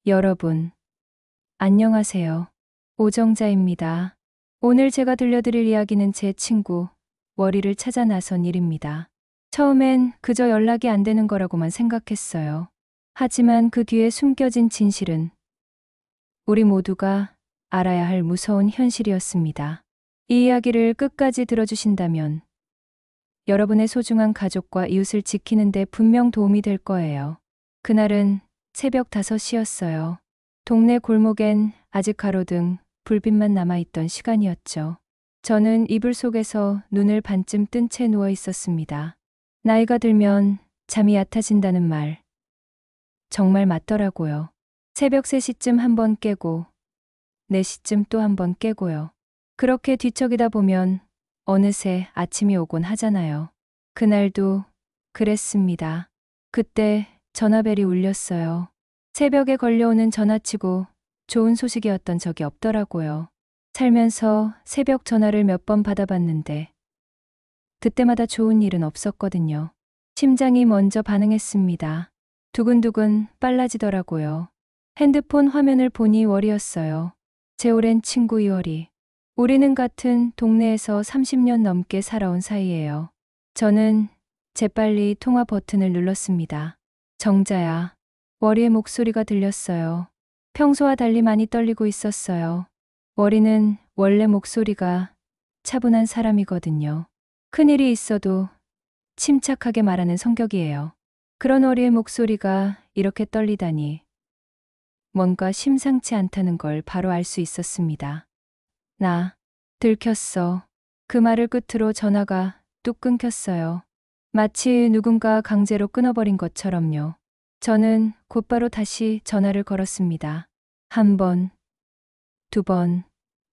여러분, 안녕하세요. 오정자입니다. 오늘 제가 들려드릴 이야기는 제 친구, 월이를 찾아 나선 일입니다. 처음엔 그저 연락이 안 되는 거라고만 생각했어요. 하지만 그 뒤에 숨겨진 진실은 우리 모두가 알아야 할 무서운 현실이었습니다. 이 이야기를 끝까지 들어주신다면 여러분의 소중한 가족과 이웃을 지키는 데 분명 도움이 될 거예요. 그날은 새벽 5시였어요. 동네 골목엔 아직 가로등, 불빛만 남아있던 시간이었죠. 저는 이불 속에서 눈을 반쯤 뜬 채 누워 있었습니다. 나이가 들면 잠이 얕아진다는 말, 정말 맞더라고요. 새벽 3시쯤 한 번 깨고 4시쯤 또 한 번 깨고요. 그렇게 뒤척이다 보면 어느새 아침이 오곤 하잖아요. 그날도 그랬습니다. 그때 전화벨이 울렸어요. 새벽에 걸려오는 전화치고 좋은 소식이었던 적이 없더라고요. 살면서 새벽 전화를 몇 번 받아봤는데 그때마다 좋은 일은 없었거든요. 심장이 먼저 반응했습니다. 두근두근 빨라지더라고요. 핸드폰 화면을 보니 월이었어요. 제 오랜 친구 이월이. 우리는 같은 동네에서 30년 넘게 살아온 사이예요. 저는 재빨리 통화 버튼을 눌렀습니다. 정자야. 월이의 목소리가 들렸어요. 평소와 달리 많이 떨리고 있었어요. 월이는 원래 목소리가 차분한 사람이거든요. 큰일이 있어도 침착하게 말하는 성격이에요. 그런 월이의 목소리가 이렇게 떨리다니 뭔가 심상치 않다는 걸 바로 알 수 있었습니다. 나 들켰어. 그 말을 끝으로 전화가 뚝 끊겼어요. 마치 누군가 강제로 끊어버린 것처럼요. 저는 곧바로 다시 전화를 걸었습니다. 1번, 2번,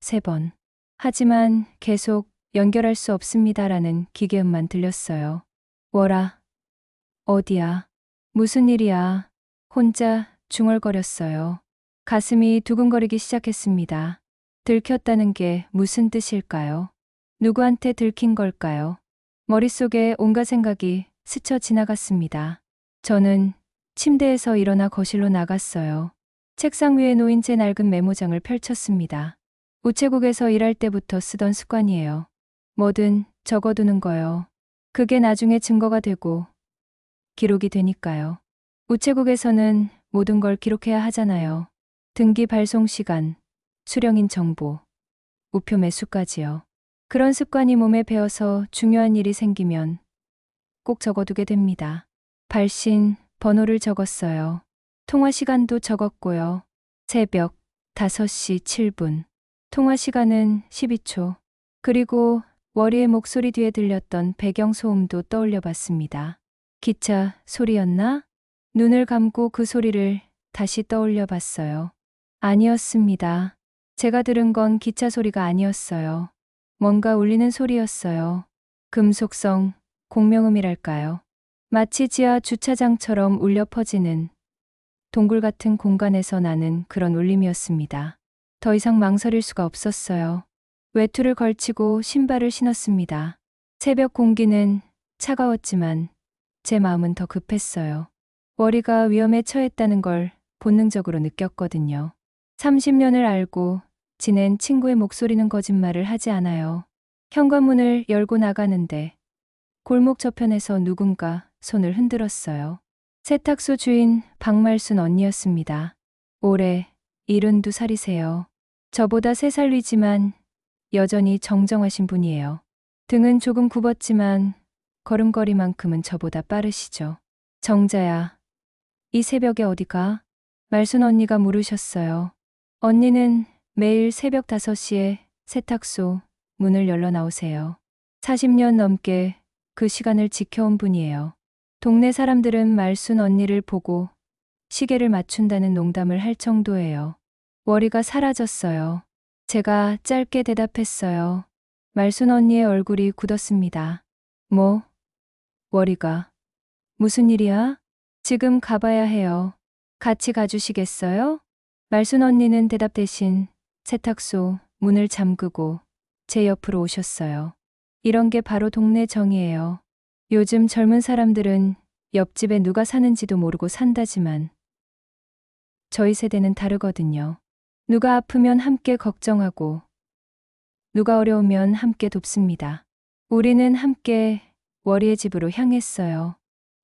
3번. 하지만 계속 연결할 수 없습니다라는 기계음만 들렸어요. 월아, 어디야? 무슨 일이야? 혼자 중얼거렸어요. 가슴이 두근거리기 시작했습니다. 들켰다는 게 무슨 뜻일까요? 누구한테 들킨 걸까요? 머릿속에 온갖 생각이 스쳐 지나갔습니다. 저는 침대에서 일어나 거실로 나갔어요. 책상 위에 놓인 제 낡은 메모장을 펼쳤습니다. 우체국에서 일할 때부터 쓰던 습관이에요. 뭐든 적어두는 거요. 그게 나중에 증거가 되고 기록이 되니까요. 우체국에서는 모든 걸 기록해야 하잖아요. 등기 발송 시간, 수령인 정보, 우표 매수까지요. 그런 습관이 몸에 배어서 중요한 일이 생기면 꼭 적어두게 됩니다. 발신, 번호를 적었어요. 통화 시간도 적었고요. 새벽 5시 7분. 통화 시간은 12초. 그리고 월이의 목소리 뒤에 들렸던 배경소음도 떠올려 봤습니다. 기차 소리였나? 눈을 감고 그 소리를 다시 떠올려 봤어요. 아니었습니다. 제가 들은 건 기차 소리가 아니었어요. 뭔가 울리는 소리였어요. 금속성, 공명음이랄까요. 마치 지하 주차장처럼 울려 퍼지는 동굴 같은 공간에서 나는 그런 울림이었습니다. 더 이상 망설일 수가 없었어요. 외투를 걸치고 신발을 신었습니다. 새벽 공기는 차가웠지만 제 마음은 더 급했어요. 월이가 위험에 처했다는 걸 본능적으로 느꼈거든요. 30년을 알고 지낸 친구의 목소리는 거짓말을 하지 않아요. 현관문을 열고 나가는데 골목 저편에서 누군가 손을 흔들었어요. 세탁소 주인 박말순 언니였습니다. 올해 72살이세요. 저보다 3살 위지만 여전히 정정하신 분이에요. 등은 조금 굽었지만 걸음걸이만큼은 저보다 빠르시죠. 정자야, 이 새벽에 어디 가? 말순 언니가 물으셨어요. 언니는 매일 새벽 5시에 세탁소 문을 열러 나오세요. 40년 넘게 그 시간을 지켜온 분이에요. 동네 사람들은 말순 언니를 보고 시계를 맞춘다는 농담을 할 정도예요. 월이가 사라졌어요. 제가 짧게 대답했어요. 말순 언니의 얼굴이 굳었습니다. 뭐? 월이가. 무슨 일이야? 지금 가봐야 해요. 같이 가주시겠어요? 말순 언니는 대답 대신 세탁소 문을 잠그고 제 옆으로 오셨어요. 이런 게 바로 동네 정이에요. 요즘 젊은 사람들은 옆집에 누가 사는지도 모르고 산다지만 저희 세대는 다르거든요. 누가 아프면 함께 걱정하고, 누가 어려우면 함께 돕습니다. 우리는 함께 월이의 집으로 향했어요.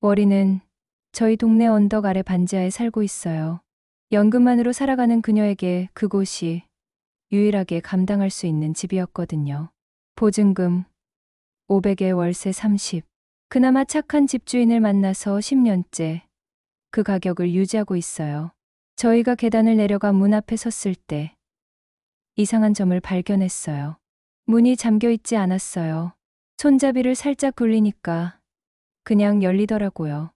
월이는 저희 동네 언덕 아래 반지하에 살고 있어요. 연금만으로 살아가는 그녀에게 그곳이 유일하게 감당할 수 있는 집이었거든요. 보증금 500에 월세 30. 그나마 착한 집주인을 만나서 10년째 그 가격을 유지하고 있어요. 저희가 계단을 내려가 문 앞에 섰을 때 이상한 점을 발견했어요. 문이 잠겨 있지 않았어요. 손잡이를 살짝 굴리니까 그냥 열리더라고요.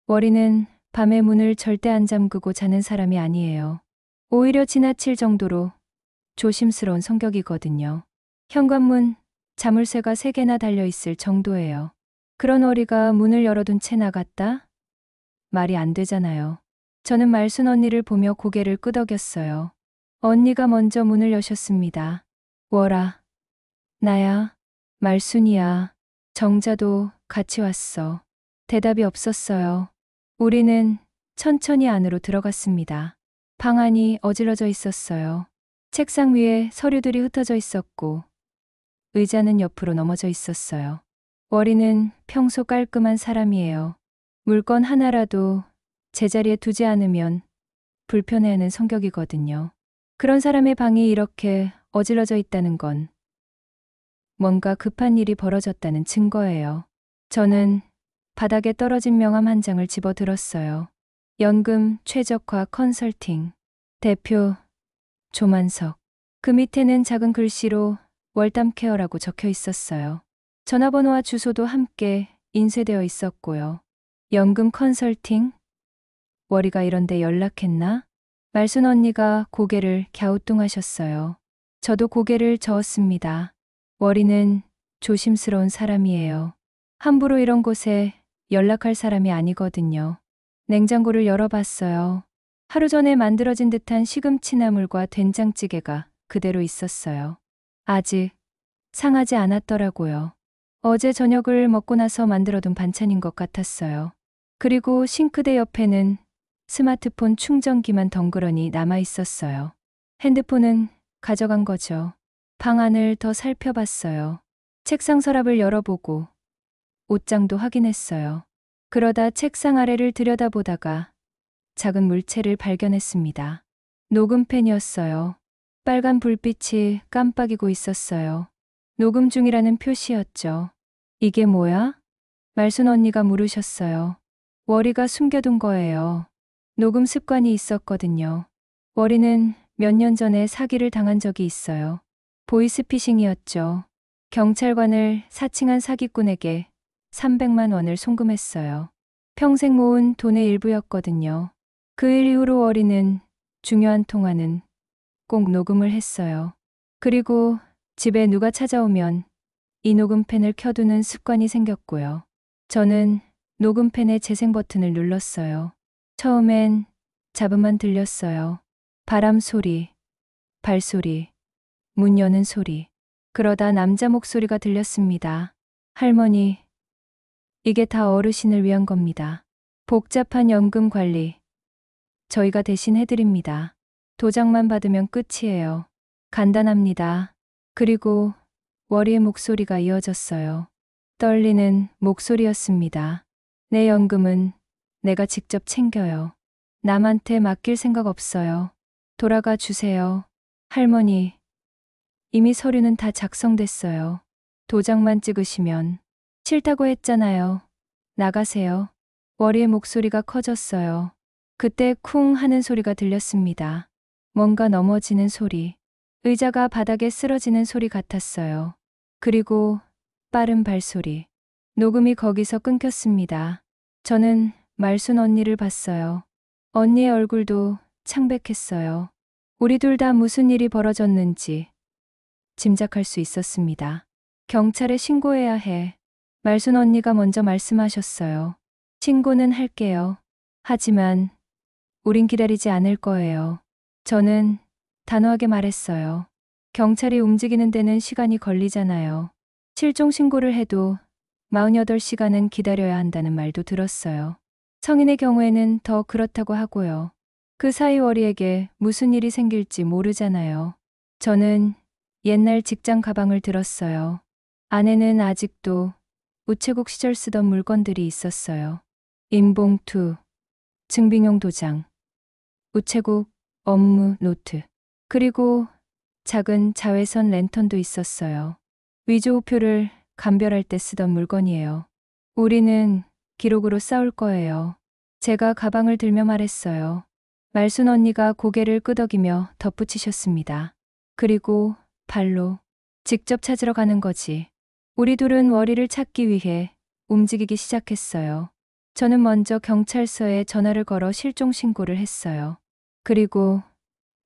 월이는 밤에 문을 절대 안 잠그고 자는 사람이 아니에요. 오히려 지나칠 정도로 조심스러운 성격이거든요. 현관문 자물쇠가 3개나 달려있을 정도예요. 그런 월이가 문을 열어둔 채 나갔다? 말이 안 되잖아요. 저는 말순 언니를 보며 고개를 끄덕였어요. 언니가 먼저 문을 여셨습니다. 월아. 나야. 말순이야. 정자도 같이 왔어. 대답이 없었어요. 우리는 천천히 안으로 들어갔습니다. 방 안이 어질러져 있었어요. 책상 위에 서류들이 흩어져 있었고 의자는 옆으로 넘어져 있었어요. 월이는 평소 깔끔한 사람이에요. 물건 하나라도 제자리에 두지 않으면 불편해하는 성격이거든요. 그런 사람의 방이 이렇게 어질러져 있다는 건 뭔가 급한 일이 벌어졌다는 증거예요. 저는 바닥에 떨어진 명함 한 장을 집어들었어요. 연금 최적화 컨설팅 대표 조만석. 그 밑에는 작은 글씨로 월담 케어라고 적혀 있었어요. 전화번호와 주소도 함께 인쇄되어 있었고요. 연금 컨설팅? 월이가 이런데 연락했나? 말순 언니가 고개를 갸우뚱하셨어요. 저도 고개를 저었습니다. 월이는 조심스러운 사람이에요. 함부로 이런 곳에 연락할 사람이 아니거든요. 냉장고를 열어봤어요. 하루 전에 만들어진 듯한 시금치 나물과 된장찌개가 그대로 있었어요. 아직 상하지 않았더라고요. 어제 저녁을 먹고 나서 만들어둔 반찬인 것 같았어요. 그리고 싱크대 옆에는 스마트폰 충전기만 덩그러니 남아 있었어요. 핸드폰은 가져간 거죠. 방 안을 더 살펴봤어요. 책상 서랍을 열어보고 옷장도 확인했어요. 그러다 책상 아래를 들여다보다가 작은 물체를 발견했습니다. 녹음펜이었어요. 빨간 불빛이 깜빡이고 있었어요. 녹음 중이라는 표시였죠. 이게 뭐야? 말순 언니가 물으셨어요. 월이가 숨겨둔 거예요. 녹음 습관이 있었거든요. 월이는 몇 년 전에 사기를 당한 적이 있어요. 보이스피싱이었죠. 경찰관을 사칭한 사기꾼에게 300만 원을 송금했어요. 평생 모은 돈의 일부였거든요. 그 일 이후로 월이는 중요한 통화는 꼭 녹음을 했어요. 그리고 집에 누가 찾아오면 이 녹음펜을 켜두는 습관이 생겼고요. 저는 녹음펜의 재생 버튼을 눌렀어요. 처음엔 잡음만 들렸어요. 바람 소리, 발소리, 문 여는 소리. 그러다 남자 목소리가 들렸습니다. 할머니, 이게 다 어르신을 위한 겁니다. 복잡한 연금 관리. 저희가 대신 해드립니다. 도장만 받으면 끝이에요. 간단합니다. 그리고 월이의 목소리가 이어졌어요. 떨리는 목소리였습니다. 내 연금은 내가 직접 챙겨요. 남한테 맡길 생각 없어요. 돌아가 주세요. 할머니, 이미 서류는 다 작성됐어요. 도장만 찍으시면. 싫다고 했잖아요. 나가세요. 월이의 목소리가 커졌어요. 그때 쿵 하는 소리가 들렸습니다. 뭔가 넘어지는 소리. 의자가 바닥에 쓰러지는 소리 같았어요. 그리고 빠른 발소리. 녹음이 거기서 끊겼습니다. 저는 말순 언니를 봤어요. 언니의 얼굴도 창백했어요. 우리 둘 다 무슨 일이 벌어졌는지 짐작할 수 있었습니다. 경찰에 신고해야 해. 말순 언니가 먼저 말씀하셨어요. 신고는 할게요. 하지만 우린 기다리지 않을 거예요. 저는 단호하게 말했어요. 경찰이 움직이는 데는 시간이 걸리잖아요. 실종 신고를 해도 48시간은 기다려야 한다는 말도 들었어요. 성인의 경우에는 더 그렇다고 하고요. 그 사이 월이에게 무슨 일이 생길지 모르잖아요. 저는 옛날 직장 가방을 들었어요. 안에는 아직도 우체국 시절 쓰던 물건들이 있었어요. 인봉투, 증빙용 도장, 우체국 업무 노트, 그리고 작은 자외선 랜턴도 있었어요. 위조 우표를 감별할 때 쓰던 물건이에요. 우리는 기록으로 싸울 거예요. 제가 가방을 들며 말했어요. 말순 언니가 고개를 끄덕이며 덧붙이셨습니다. 그리고 발로 직접 찾으러 가는 거지. 우리 둘은 월이를 찾기 위해 움직이기 시작했어요. 저는 먼저 경찰서에 전화를 걸어 실종 신고를 했어요. 그리고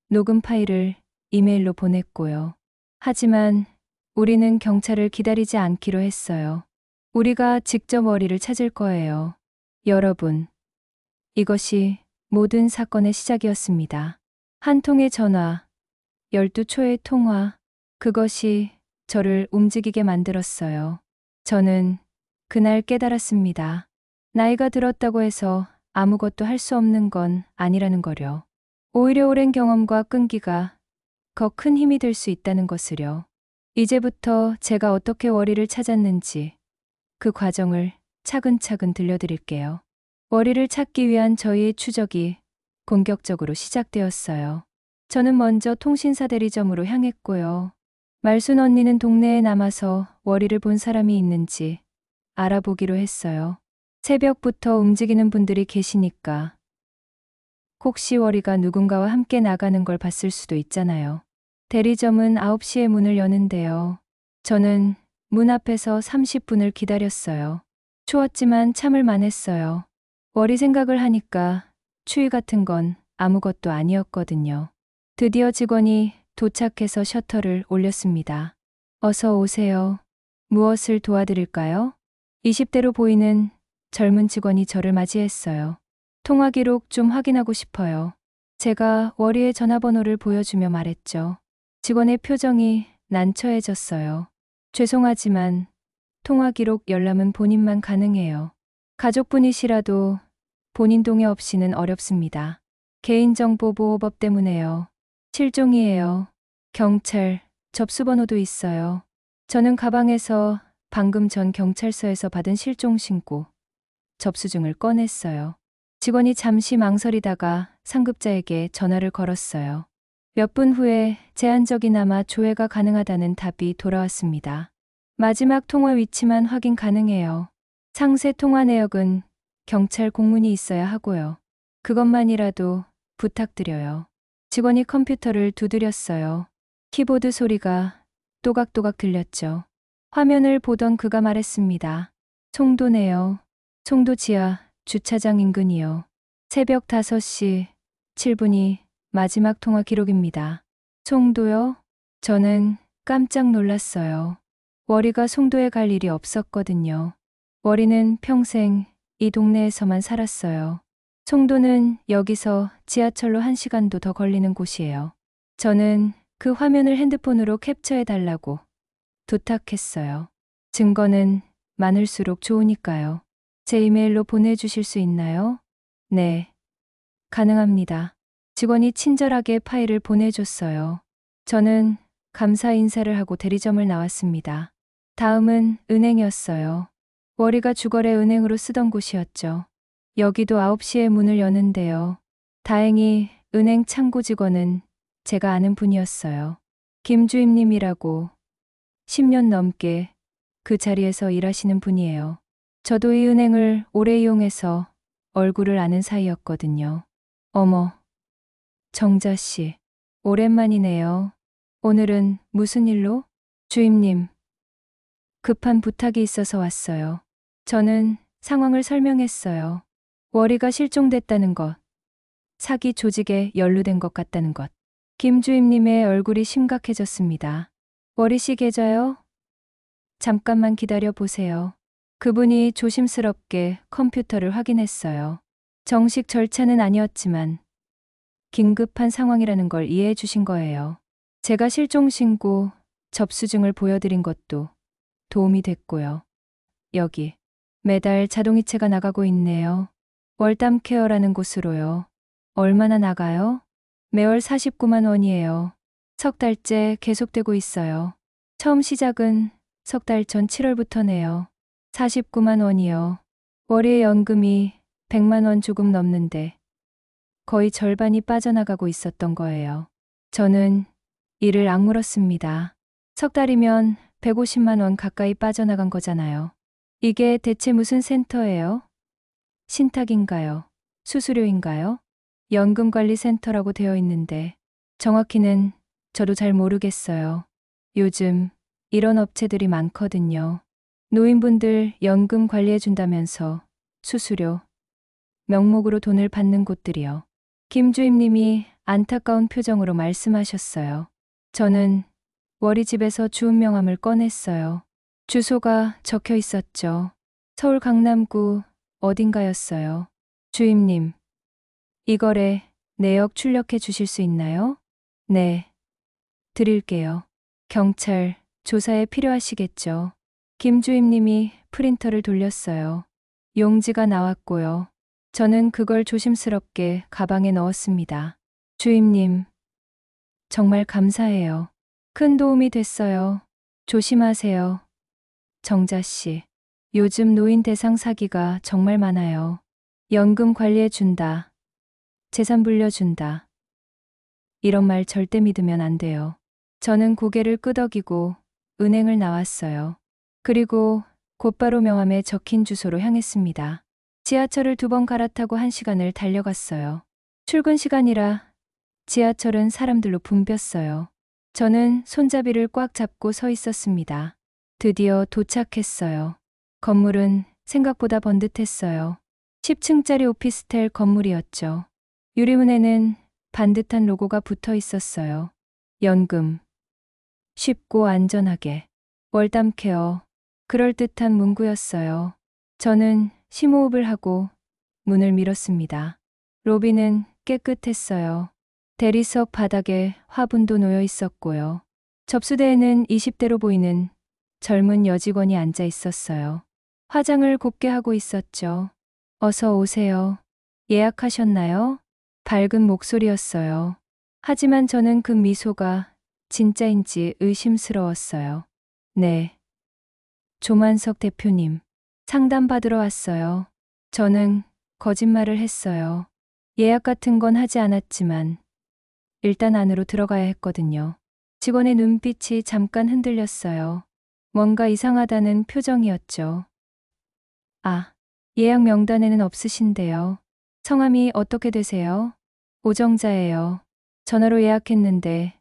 녹음 파일을 이메일로 보냈고요. 하지만 우리는 경찰을 기다리지 않기로 했어요. 우리가 직접 월이를 찾을 거예요. 여러분, 이것이 모든 사건의 시작이었습니다. 한 통의 전화, 12초의 통화, 그것이 저를 움직이게 만들었어요. 저는 그날 깨달았습니다. 나이가 들었다고 해서 아무것도 할 수 없는 건 아니라는 거려. 오히려 오랜 경험과 끈기가 더 큰 힘이 될 수 있다는 것을요. 이제부터 제가 어떻게 월이를 찾았는지 그 과정을 차근차근 들려드릴게요. 월이를 찾기 위한 저희의 추적이 본격적으로 시작되었어요. 저는 먼저 통신사 대리점으로 향했고요. 말순 언니는 동네에 남아서 월이를 본 사람이 있는지 알아보기로 했어요. 새벽부터 움직이는 분들이 계시니까 혹시 월이가 누군가와 함께 나가는 걸 봤을 수도 있잖아요. 대리점은 9시에 문을 여는데요. 저는 문 앞에서 30분을 기다렸어요. 추웠지만 참을 만했어요. 월이 생각을 하니까 추위 같은 건 아무것도 아니었거든요. 드디어 직원이 도착해서 셔터를 올렸습니다. 어서 오세요. 무엇을 도와드릴까요? 20대로 보이는 젊은 직원이 저를 맞이했어요. 통화 기록 좀 확인하고 싶어요. 제가 월이의 전화번호를 보여주며 말했죠. 직원의 표정이 난처해졌어요. 죄송하지만 통화 기록 열람은 본인만 가능해요. 가족분이시라도 본인 동의 없이는 어렵습니다. 개인정보보호법 때문에요. 실종이에요. 경찰, 접수번호도 있어요. 저는 가방에서 방금 전 경찰서에서 받은 실종 신고, 접수증을 꺼냈어요. 직원이 잠시 망설이다가 상급자에게 전화를 걸었어요. 몇 분 후에 제한적이나마 조회가 가능하다는 답이 돌아왔습니다. 마지막 통화 위치만 확인 가능해요. 상세 통화 내역은 경찰 공문이 있어야 하고요. 그것만이라도 부탁드려요. 직원이 컴퓨터를 두드렸어요. 키보드 소리가 또각또각 들렸죠. 화면을 보던 그가 말했습니다. 송도네요. 송도 지하 주차장 인근이요. 새벽 5시 7분이 마지막 통화 기록입니다. 송도요? 저는 깜짝 놀랐어요. 월이가 송도에 갈 일이 없었거든요. 월이는 평생 이 동네에서만 살았어요. 송도는 여기서 지하철로 1시간도 더 걸리는 곳이에요. 저는 그 화면을 핸드폰으로 캡처해 달라고 부탁했어요. 증거는 많을수록 좋으니까요. 제 이메일로 보내주실 수 있나요? 네, 가능합니다. 직원이 친절하게 파일을 보내줬어요. 저는 감사 인사를 하고 대리점을 나왔습니다. 다음은 은행이었어요. 월이가 주거래 은행으로 쓰던 곳이었죠. 여기도 9시에 문을 여는데요. 다행히 은행 창구 직원은 제가 아는 분이었어요. 김주임님이라고 10년 넘게 그 자리에서 일하시는 분이에요. 저도 이 은행을 오래 이용해서 얼굴을 아는 사이였거든요. 어머, 정자 씨, 오랜만이네요. 오늘은 무슨 일로? 주임님, 급한 부탁이 있어서 왔어요. 저는 상황을 설명했어요. 월이가 실종됐다는 것, 사기 조직에 연루된 것 같다는 것. 김 주임님의 얼굴이 심각해졌습니다. 월이 씨 계좌요? 잠깐만 기다려 보세요. 그분이 조심스럽게 컴퓨터를 확인했어요. 정식 절차는 아니었지만 긴급한 상황이라는 걸 이해해 주신 거예요. 제가 실종 신고, 접수증을 보여드린 것도 도움이 됐고요. 여기 매달 자동이체가 나가고 있네요. 월담 케어라는 곳으로요. 얼마나 나가요? 매월 49만 원이에요. 석 달째 계속되고 있어요. 처음 시작은 석 달 전 7월부터네요. 49만 원이요. 월에 연금이 100만 원 조금 넘는데 거의 절반이 빠져나가고 있었던 거예요. 저는 이를 악물었습니다. 석 달이면 150만 원 가까이 빠져나간 거잖아요. 이게 대체 무슨 센터예요? 신탁인가요? 수수료인가요? 연금관리센터라고 되어 있는데 정확히는 저도 잘 모르겠어요. 요즘 이런 업체들이 많거든요. 노인분들 연금 관리해 준다면서 수수료, 명목으로 돈을 받는 곳들이요. 김 주임님이 안타까운 표정으로 말씀하셨어요. 저는 월이 집에서 주은 명함을 꺼냈어요. 주소가 적혀 있었죠. 서울 강남구 어딘가였어요. 주임님, 이 거래 내역 출력해 주실 수 있나요? 네, 드릴게요. 경찰 조사에 필요하시겠죠. 김 주임님이 프린터를 돌렸어요. 용지가 나왔고요. 저는 그걸 조심스럽게 가방에 넣었습니다. 주임님, 정말 감사해요. 큰 도움이 됐어요. 조심하세요. 정자 씨, 요즘 노인 대상 사기가 정말 많아요. 연금 관리해 준다. 재산 불려준다. 이런 말 절대 믿으면 안 돼요. 저는 고개를 끄덕이고 은행을 나왔어요. 그리고 곧바로 명함에 적힌 주소로 향했습니다. 지하철을 2번 갈아타고 1시간을 달려갔어요. 출근 시간이라 지하철은 사람들로 붐볐어요. 저는 손잡이를 꽉 잡고 서 있었습니다. 드디어 도착했어요. 건물은 생각보다 번듯했어요. 10층짜리 오피스텔 건물이었죠. 유리문에는 반듯한 로고가 붙어 있었어요. 연금. 쉽고 안전하게. 월담케어. 그럴듯한 문구였어요. 저는 심호흡을 하고 문을 밀었습니다. 로비는 깨끗했어요. 대리석 바닥에 화분도 놓여 있었고요. 접수대에는 20대로 보이는 젊은 여직원이 앉아 있었어요. 화장을 곱게 하고 있었죠. 어서 오세요. 예약하셨나요? 밝은 목소리였어요. 하지만 저는 그 미소가 진짜인지 의심스러웠어요. 네. 조만석 대표님. 상담받으러 왔어요. 저는 거짓말을 했어요. 예약 같은 건 하지 않았지만 일단 안으로 들어가야 했거든요. 직원의 눈빛이 잠깐 흔들렸어요. 뭔가 이상하다는 표정이었죠. 아, 예약 명단에는 없으신데요. 성함이 어떻게 되세요? 오정자예요. 전화로 예약했는데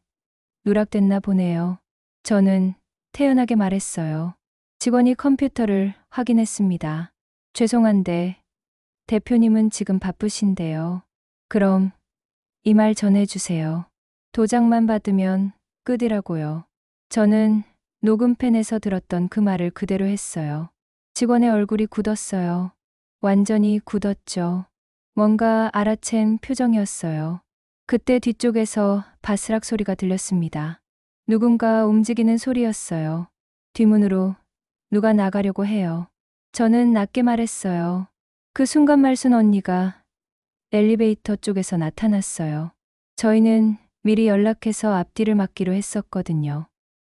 누락됐나 보네요. 저는 태연하게 말했어요. 직원이 컴퓨터를 확인했습니다. 죄송한데 대표님은 지금 바쁘신데요. 그럼 이 말 전해주세요. 도장만 받으면 끝이라고요. 저는 녹음펜에서 들었던 그 말을 그대로 했어요. 직원의 얼굴이 굳었어요. 완전히 굳었죠. 뭔가 알아챈 표정이었어요. 그때 뒤쪽에서 바스락 소리가 들렸습니다. 누군가 움직이는 소리였어요. 뒷문으로 누가 나가려고 해요. 저는 낮게 말했어요. 그 순간 말순 언니가 엘리베이터 쪽에서 나타났어요. 저희는 미리 연락해서 앞뒤를 맡기로 했었거든요.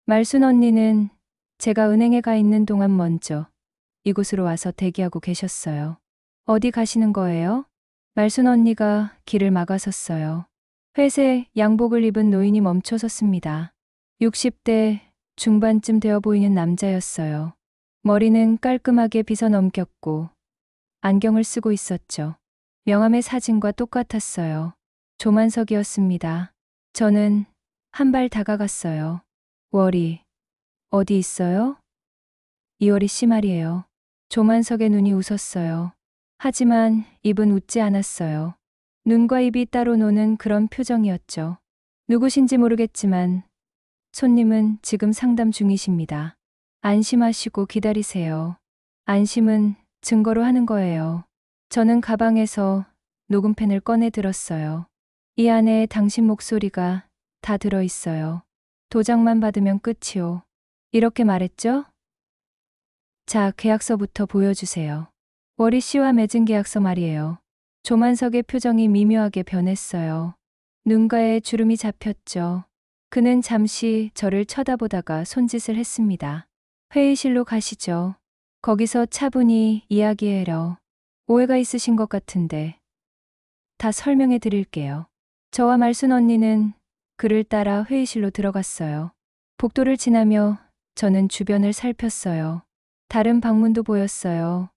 말순 언니는 제가 은행에 가 있는 동안 먼저 이곳으로 와서 대기하고 계셨어요. 어디 가시는 거예요? 말순 언니가 길을 막아섰어요. 회색 양복을 입은 노인이 멈춰섰습니다. 60대 중반쯤 되어 보이는 남자였어요. 머리는 깔끔하게 빗어 넘겼고 안경을 쓰고 있었죠. 명함의 사진과 똑같았어요. 조만석이었습니다. 저는 한 발 다가갔어요. 월이 어디 있어요? 이월이 씨 말이에요. 조만석의 눈이 웃었어요. 하지만 입은 웃지 않았어요. 눈과 입이 따로 노는 그런 표정이었죠. 누구신지 모르겠지만 손님은 지금 상담 중이십니다. 안심하시고 기다리세요. 안심은 증거로 하는 거예요. 저는 가방에서 녹음펜을 꺼내 들었어요. 이 안에 당신 목소리가 다 들어있어요. 도장만 받으면 끝이요. 이렇게 말했죠? 자, 계약서부터 보여주세요. 월이 씨와 맺은 계약서 말이에요. 조만석의 표정이 미묘하게 변했어요. 눈가에 주름이 잡혔죠. 그는 잠시 저를 쳐다보다가 손짓을 했습니다. 회의실로 가시죠. 거기서 차분히 이야기해요. 오해가 있으신 것 같은데 다 설명해 드릴게요. 저와 말순 언니는 그를 따라 회의실로 들어갔어요. 복도를 지나며 저는 주변을 살폈어요. 다른 방문도 보였어요.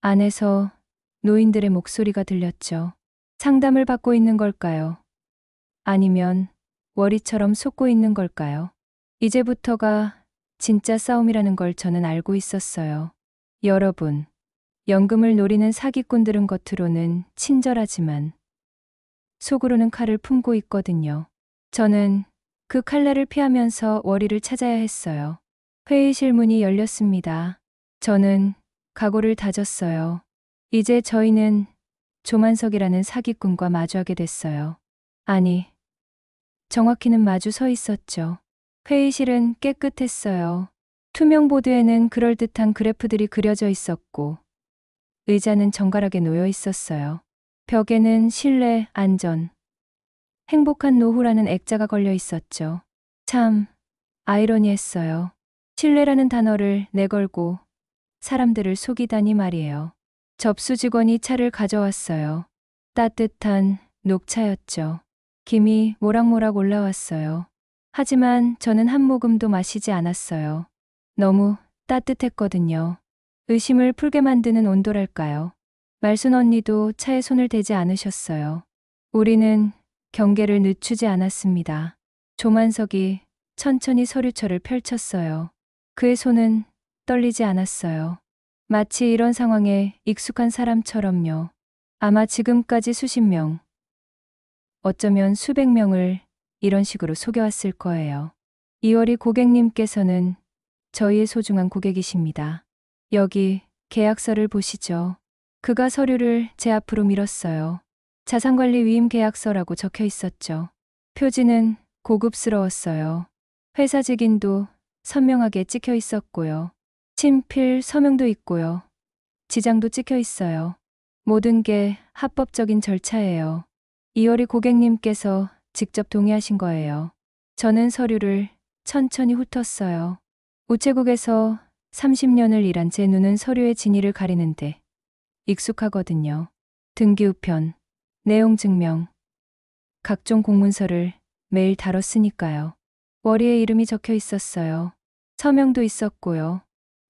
안에서 노인들의 목소리가 들렸죠. 상담을 받고 있는 걸까요? 아니면 월이처럼 속고 있는 걸까요? 이제부터가 진짜 싸움이라는 걸 저는 알고 있었어요. 여러분, 연금을 노리는 사기꾼들은 겉으로는 친절하지만 속으로는 칼을 품고 있거든요. 저는 그 칼날을 피하면서 월이를 찾아야 했어요. 회의실 문이 열렸습니다. 저는 각오를 다졌어요. 이제 저희는 조만석이라는 사기꾼과 마주하게 됐어요. 아니, 정확히는 마주 서 있었죠. 회의실은 깨끗했어요. 투명 보드에는 그럴듯한 그래프들이 그려져 있었고, 의자는 정갈하게 놓여 있었어요. 벽에는 신뢰, 안전, 행복한 노후라는 액자가 걸려 있었죠. 참, 아이러니했어요. 신뢰라는 단어를 내걸고 사람들을 속이다니 말이에요. 접수 직원이 차를 가져왔어요. 따뜻한 녹차였죠. 김이 모락모락 올라왔어요. 하지만 저는 한 모금도 마시지 않았어요. 너무 따뜻했거든요. 의심을 풀게 만드는 온도랄까요. 말순 언니도 차에 손을 대지 않으셨어요. 우리는 경계를 늦추지 않았습니다. 조만석이 천천히 서류철을 펼쳤어요. 그의 손은 떨리지 않았어요. 마치 이런 상황에 익숙한 사람처럼요. 아마 지금까지 수십 명, 어쩌면 수백 명을 이런 식으로 속여왔을 거예요. 이월이 고객님께서는 저희의 소중한 고객이십니다. 여기 계약서를 보시죠. 그가 서류를 제 앞으로 밀었어요. 자산관리 위임 계약서라고 적혀 있었죠. 표지는 고급스러웠어요. 회사 직인도 선명하게 찍혀 있었고요. 친필 서명도 있고요. 지장도 찍혀 있어요. 모든 게 합법적인 절차예요. 이월이 고객님께서 직접 동의하신 거예요. 저는 서류를 천천히 훑었어요. 우체국에서 30년을 일한 제 눈은 서류의 진위를 가리는데 익숙하거든요. 등기우편, 내용 증명, 각종 공문서를 매일 다뤘으니까요. 월이의 이름이 적혀 있었어요. 서명도 있었고요.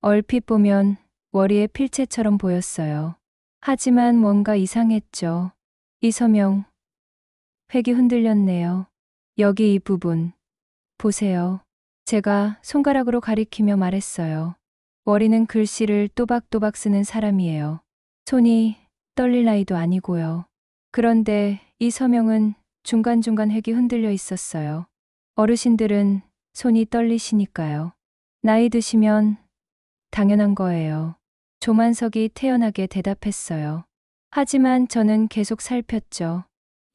얼핏 보면 월이의 필체처럼 보였어요. 하지만 뭔가 이상했죠. 이 서명, 획이 흔들렸네요. 여기 이 부분, 보세요. 제가 손가락으로 가리키며 말했어요. 월이는 글씨를 또박또박 쓰는 사람이에요. 손이 떨릴 나이도 아니고요. 그런데 이 서명은 중간중간 획이 흔들려 있었어요. 어르신들은 손이 떨리시니까요. 나이 드시면 당연한 거예요. 조만석이 태연하게 대답했어요. 하지만 저는 계속 살폈죠.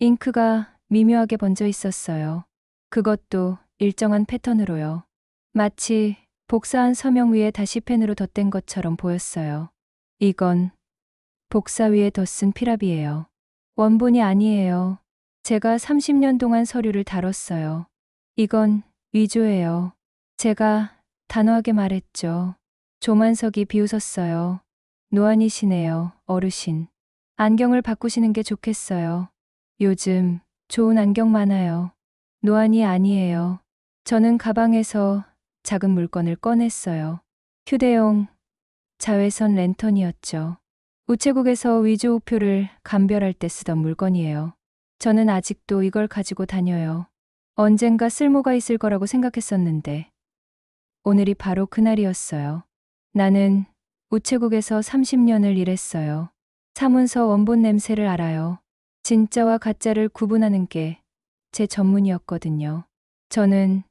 잉크가 미묘하게 번져 있었어요. 그것도 일정한 패턴으로요. 마치 복사한 서명 위에 다시 펜으로 덧댄 것처럼 보였어요. 이건 복사 위에 덧쓴 피랍이에요. 원본이 아니에요. 제가 30년 동안 서류를 다뤘어요. 이건 위조예요. 제가 단호하게 말했죠. 조만석이 비웃었어요. 노안이시네요, 어르신. 안경을 바꾸시는 게 좋겠어요. 요즘 좋은 안경 많아요. 노안이 아니에요. 저는 가방에서 작은 물건을 꺼냈어요. 휴대용 자외선 랜턴이었죠. 우체국에서 위조 우표를 감별할 때 쓰던 물건이에요. 저는 아직도 이걸 가지고 다녀요. 언젠가 쓸모가 있을 거라고 생각했었는데 오늘이 바로 그날이었어요. 나는 우체국에서 30년을 일했어요. 사문서 원본 냄새를 알아요. 진짜와 가짜를 구분하는 게 제 전문이었거든요. 저는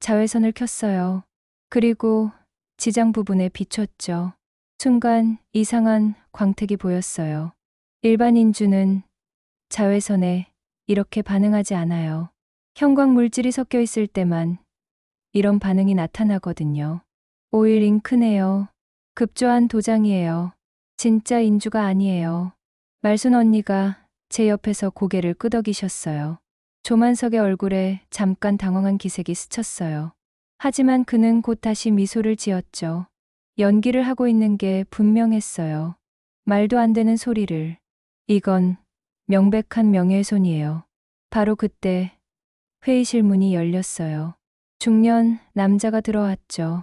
자외선을 켰어요. 그리고 지장 부분에 비췄죠. 순간 이상한 광택이 보였어요. 일반 인주는 자외선에 이렇게 반응하지 않아요. 형광 물질이 섞여 있을 때만 이런 반응이 나타나거든요. 오일 잉크네요. 급조한 도장이에요. 진짜 인주가 아니에요. 말순 언니가 제 옆에서 고개를 끄덕이셨어요. 조만석의 얼굴에 잠깐 당황한 기색이 스쳤어요. 하지만 그는 곧 다시 미소를 지었죠. 연기를 하고 있는 게 분명했어요. 말도 안 되는 소리를. 이건 명백한 명예훼손이에요. 바로 그때 회의실 문이 열렸어요. 중년 남자가 들어왔죠.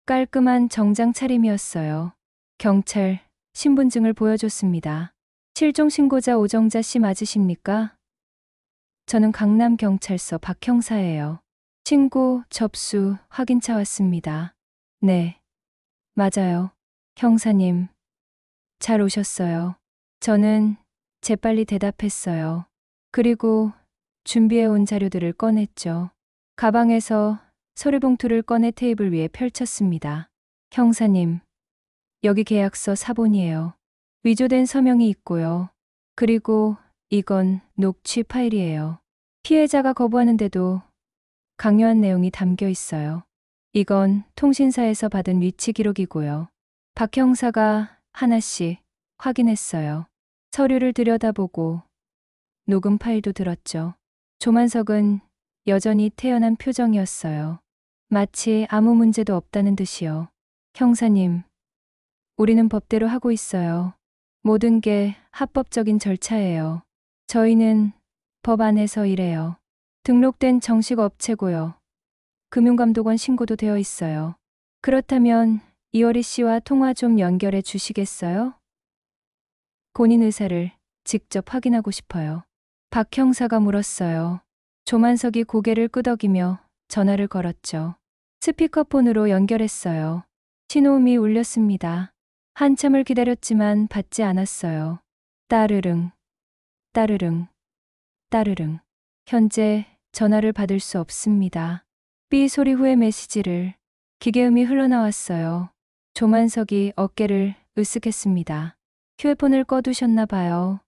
깔끔한 정장 차림이었어요. 경찰 신분증을 보여줬습니다. 실종 신고자 오정자 씨 맞으십니까? 저는 강남경찰서 박 형사예요. 신고 접수 확인차 왔습니다. 네, 맞아요. 형사님, 잘 오셨어요. 저는 재빨리 대답했어요. 그리고 준비해 온 자료들을 꺼냈죠. 가방에서 서류봉투를 꺼내 테이블 위에 펼쳤습니다. 형사님, 여기 계약서 사본이에요. 위조된 서명이 있고요. 그리고 이건 녹취 파일이에요. 피해자가 거부하는데도 강요한 내용이 담겨 있어요. 이건 통신사에서 받은 위치 기록이고요. 박 형사가 하나씩 확인했어요. 서류를 들여다보고 녹음 파일도 들었죠. 조만석은 여전히 태연한 표정이었어요. 마치 아무 문제도 없다는 듯이요. 형사님, 우리는 법대로 하고 있어요. 모든 게 합법적인 절차예요. 저희는 법 안에서 일해요. 등록된 정식 업체고요. 금융감독원 신고도 되어 있어요. 그렇다면 이월희 씨와 통화 좀 연결해 주시겠어요? 본인 의사를 직접 확인하고 싶어요. 박 형사가 물었어요. 조만석이 고개를 끄덕이며 전화를 걸었죠. 스피커폰으로 연결했어요. 신호음이 울렸습니다. 한참을 기다렸지만 받지 않았어요. 따르릉, 따르릉, 따르릉. 현재 전화를 받을 수 없습니다. 삐 소리 후의 메시지를 기계음이 흘러나왔어요. 조만석이 어깨를 으쓱했습니다. 휴대폰을 꺼두셨나 봐요.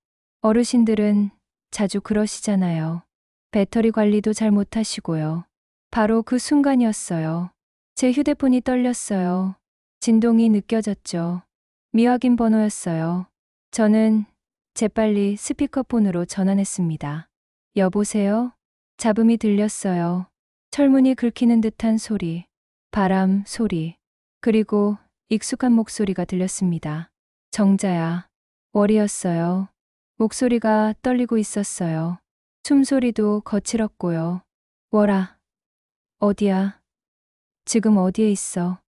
어르신들은 자주 그러시잖아요. 배터리 관리도 잘 못하시고요. 바로 그 순간이었어요. 제 휴대폰이 떨렸어요. 진동이 느껴졌죠. 미확인 번호였어요. 저는 재빨리 스피커폰으로 전환했습니다. 여보세요? 잡음이 들렸어요. 철문이 긁히는 듯한 소리, 바람 소리, 그리고 익숙한 목소리가 들렸습니다. 정자야, 월이었어요. 목소리가 떨리고 있었어요. 숨소리도 거칠었고요. 월아, 어디야? 지금 어디에 있어?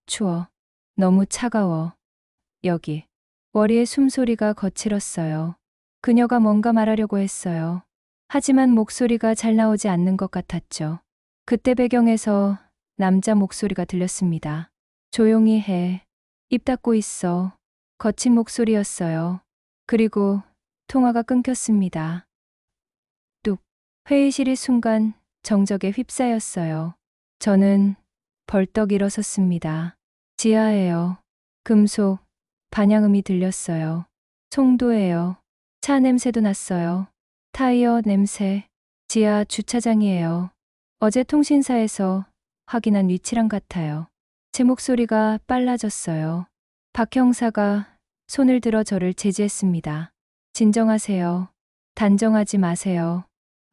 추워. 너무 차가워. 여기. 월이의 숨소리가 거칠었어요. 그녀가 뭔가 말하려고 했어요. 하지만 목소리가 잘 나오지 않는 것 같았죠. 그때 배경에서 남자 목소리가 들렸습니다. 조용히 해. 입 닫고 있어. 거친 목소리였어요. 그리고 통화가 끊겼습니다. 뚝. 회의실이 순간 정적에 휩싸였어요. 저는 벌떡 일어섰습니다. 지하에요. 금속, 반향음이 들렸어요. 송도예요. 차 냄새도 났어요. 타이어 냄새. 지하 주차장이에요. 어제 통신사에서 확인한 위치랑 같아요. 제 목소리가 빨라졌어요. 박 형사가 손을 들어 저를 제지했습니다. 진정하세요. 단정하지 마세요.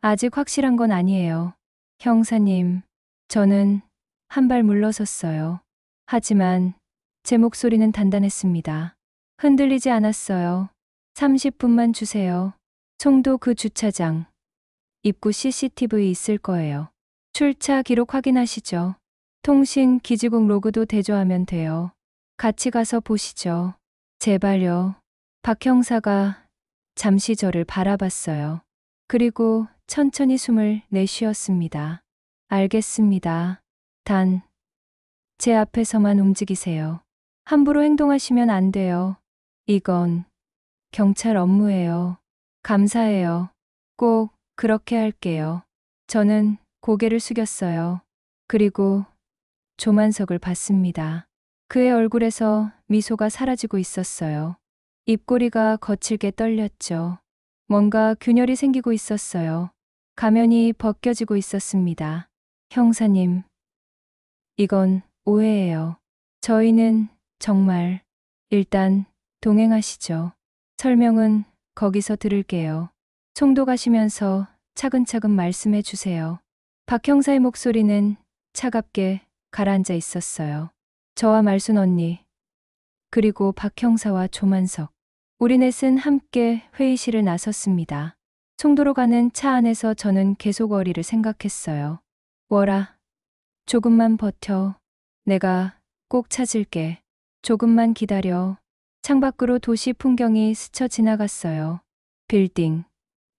아직 확실한 건 아니에요. 형사님, 저는 한 발 물러섰어요. 하지만 제 목소리는 단단했습니다. 흔들리지 않았어요. 30분만 주세요. 송도 그 주차장. 입구 CCTV 있을 거예요. 출차 기록 확인하시죠. 통신 기지국 로그도 대조하면 돼요. 같이 가서 보시죠. 제발요. 박 형사가 잠시 저를 바라봤어요. 그리고 천천히 숨을 내쉬었습니다. 알겠습니다. 단, 제 앞에서만 움직이세요. 함부로 행동하시면 안 돼요. 이건 경찰 업무예요. 감사해요. 꼭 그렇게 할게요. 저는 고개를 숙였어요. 그리고 조만석을 봤습니다. 그의 얼굴에서 미소가 사라지고 있었어요. 입꼬리가 거칠게 떨렸죠. 뭔가 균열이 생기고 있었어요. 가면이 벗겨지고 있었습니다. 형사님, 이건 오해예요. 저희는 정말 일단 동행하시죠. 설명은 거기서 들을게요. 송도 가시면서 차근차근 말씀해 주세요. 박 형사의 목소리는 차갑게 가라앉아 있었어요. 저와 말순 언니, 그리고 박 형사와 조만석. 우리 넷은 함께 회의실을 나섰습니다. 송도로 가는 차 안에서 저는 계속 월이를 생각했어요. 월아, 조금만 버텨. 내가 꼭 찾을게. 조금만 기다려. 창밖으로 도시 풍경이 스쳐 지나갔어요. 빌딩,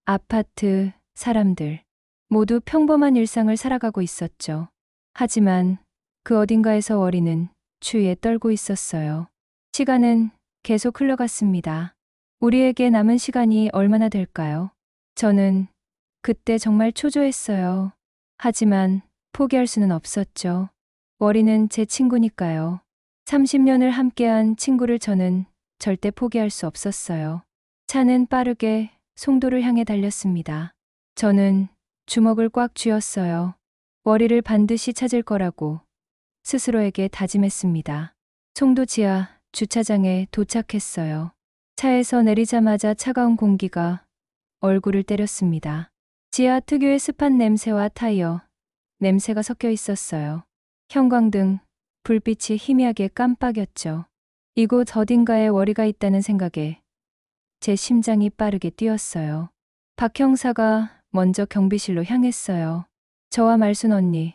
아파트, 사람들. 모두 평범한 일상을 살아가고 있었죠. 하지만 그 어딘가에서 월이는 추위에 떨고 있었어요. 시간은 계속 흘러갔습니다. 우리에게 남은 시간이 얼마나 될까요? 저는 그때 정말 초조했어요. 하지만 포기할 수는 없었죠. 월이는 제 친구니까요. 30년을 함께한 친구를 저는 절대 포기할 수 없었어요. 차는 빠르게 송도를 향해 달렸습니다. 저는 주먹을 꽉 쥐었어요. 월이를 반드시 찾을 거라고 스스로에게 다짐했습니다. 송도 지하 주차장에 도착했어요. 차에서 내리자마자 차가운 공기가 얼굴을 때렸습니다. 지하 특유의 습한 냄새와 타이어 냄새가 섞여 있었어요. 형광등, 불빛이 희미하게 깜빡였죠. 이곳 어딘가에 월이가 있다는 생각에 제 심장이 빠르게 뛰었어요. 박 형사가 먼저 경비실로 향했어요. 저와 말순 언니,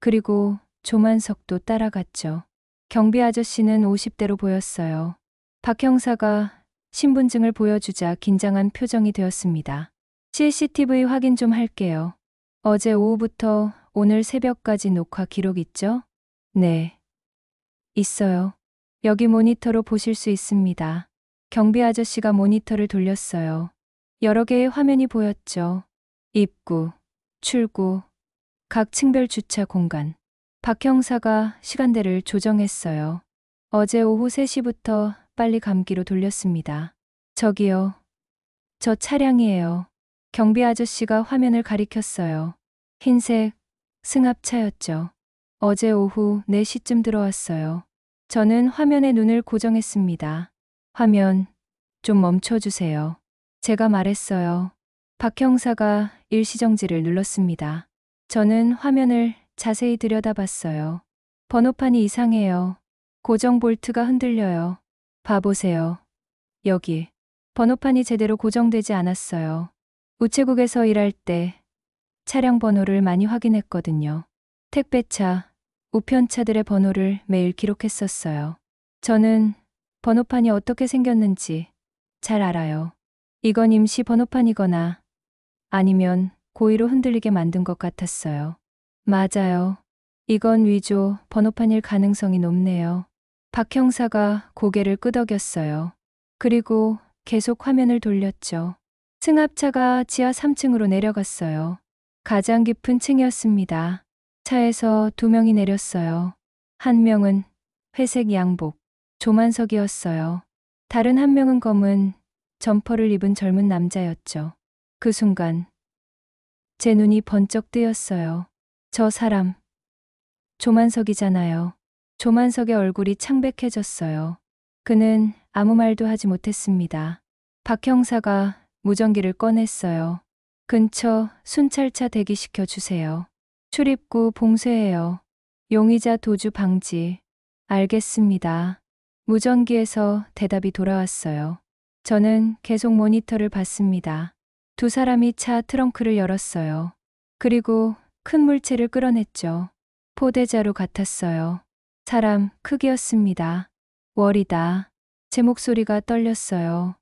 그리고 조만석도 따라갔죠. 경비 아저씨는 50대로 보였어요. 박 형사가 신분증을 보여주자 긴장한 표정이 되었습니다. CCTV 확인 좀 할게요. 어제 오후부터 오늘 새벽까지 녹화 기록 있죠? 네. 있어요. 여기 모니터로 보실 수 있습니다. 경비 아저씨가 모니터를 돌렸어요. 여러 개의 화면이 보였죠. 입구, 출구, 각 층별 주차 공간. 박 형사가 시간대를 조정했어요. 어제 오후 3시부터 빨리 감기로 돌렸습니다. 저기요. 저 차량이에요. 경비 아저씨가 화면을 가리켰어요. 흰색 승합차였죠. 어제 오후 4시쯤 들어왔어요. 저는 화면에 눈을 고정했습니다. 화면 좀 멈춰주세요. 제가 말했어요. 박 형사가 일시정지를 눌렀습니다. 저는 화면을 자세히 들여다봤어요. 번호판이 이상해요. 고정 볼트가 흔들려요. 봐보세요. 여기. 번호판이 제대로 고정되지 않았어요. 우체국에서 일할 때 차량 번호를 많이 확인했거든요. 택배차, 우편차들의 번호를 매일 기록했었어요. 저는 번호판이 어떻게 생겼는지 잘 알아요. 이건 임시 번호판이거나 아니면 고의로 흔들리게 만든 것 같았어요. 맞아요. 이건 위조 번호판일 가능성이 높네요. 박 형사가 고개를 끄덕였어요. 그리고 계속 화면을 돌렸죠. 승합차가 지하 3층으로 내려갔어요. 가장 깊은 층이었습니다. 차에서 2명이 내렸어요. 한 명은 회색 양복, 조만석이었어요. 다른 한 명은 검은 점퍼를 입은 젊은 남자였죠. 그 순간 제 눈이 번쩍 뜨였어요. 저 사람, 조만석이잖아요. 조만석의 얼굴이 창백해졌어요. 그는 아무 말도 하지 못했습니다. 박 형사가 무전기를 꺼냈어요. 근처 순찰차 대기시켜 주세요. 출입구 봉쇄해요. 용의자 도주 방지. 알겠습니다. 무전기에서 대답이 돌아왔어요. 저는 계속 모니터를 봤습니다. 2 사람이 차 트렁크를 열었어요. 그리고 큰 물체를 끌어냈죠. 포대자루 같았어요. 사람 크기였습니다. 월이다. 제 목소리가 떨렸어요.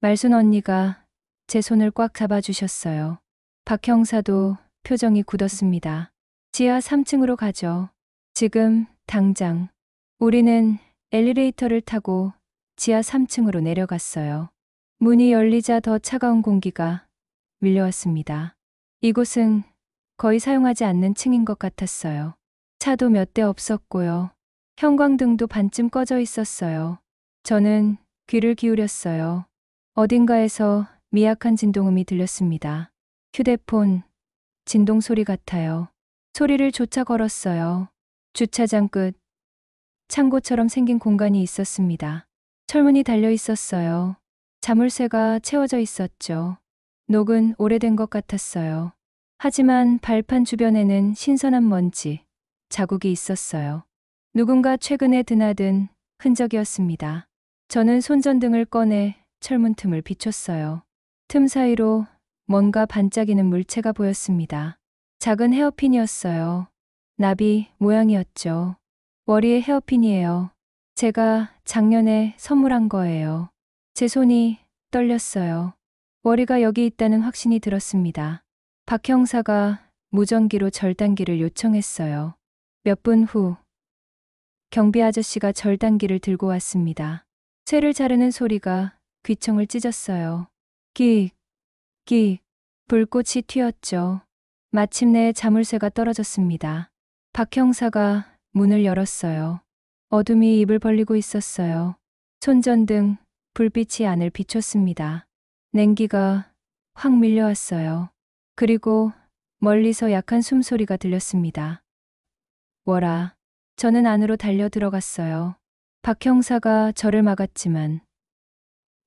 말순 언니가 제 손을 꽉 잡아주셨어요. 박 형사도 표정이 굳었습니다. 지하 3층으로 가죠. 지금 당장. 우리는 엘리베이터를 타고 지하 3층으로 내려갔어요. 문이 열리자 더 차가운 공기가 밀려왔습니다. 이곳은 거의 사용하지 않는 층인 것 같았어요. 차도 몇 대 없었고요. 형광등도 반쯤 꺼져 있었어요. 저는 귀를 기울였어요. 어딘가에서 미약한 진동음이 들렸습니다. 휴대폰 진동 소리 같아요. 소리를 쫓아 걸었어요. 주차장 끝 창고처럼 생긴 공간이 있었습니다. 철문이 달려 있었어요. 자물쇠가 채워져 있었죠. 녹은 오래된 것 같았어요. 하지만 발판 주변에는 신선한 먼지, 자국이 있었어요. 누군가 최근에 드나든 흔적이었습니다. 저는 손전등을 꺼내 철문 틈을 비췄어요. 틈 사이로 뭔가 반짝이는 물체가 보였습니다. 작은 헤어핀이었어요. 나비 모양이었죠. 월이의 헤어핀이에요. 제가 작년에 선물한 거예요. 제 손이 떨렸어요. 월이가 여기 있다는 확신이 들었습니다. 박 형사가 무전기로 절단기를 요청했어요. 몇 분 후 경비 아저씨가 절단기를 들고 왔습니다. 쇠를 자르는 소리가 귀청을 찢었어요. 끽, 끽, 불꽃이 튀었죠. 마침내 자물쇠가 떨어졌습니다. 박 형사가 문을 열었어요. 어둠이 입을 벌리고 있었어요. 손전등, 불빛이 안을 비췄습니다. 냉기가 확 밀려왔어요. 그리고 멀리서 약한 숨소리가 들렸습니다. 월아. 저는 안으로 달려 들어갔어요. 박 형사가 저를 막았지만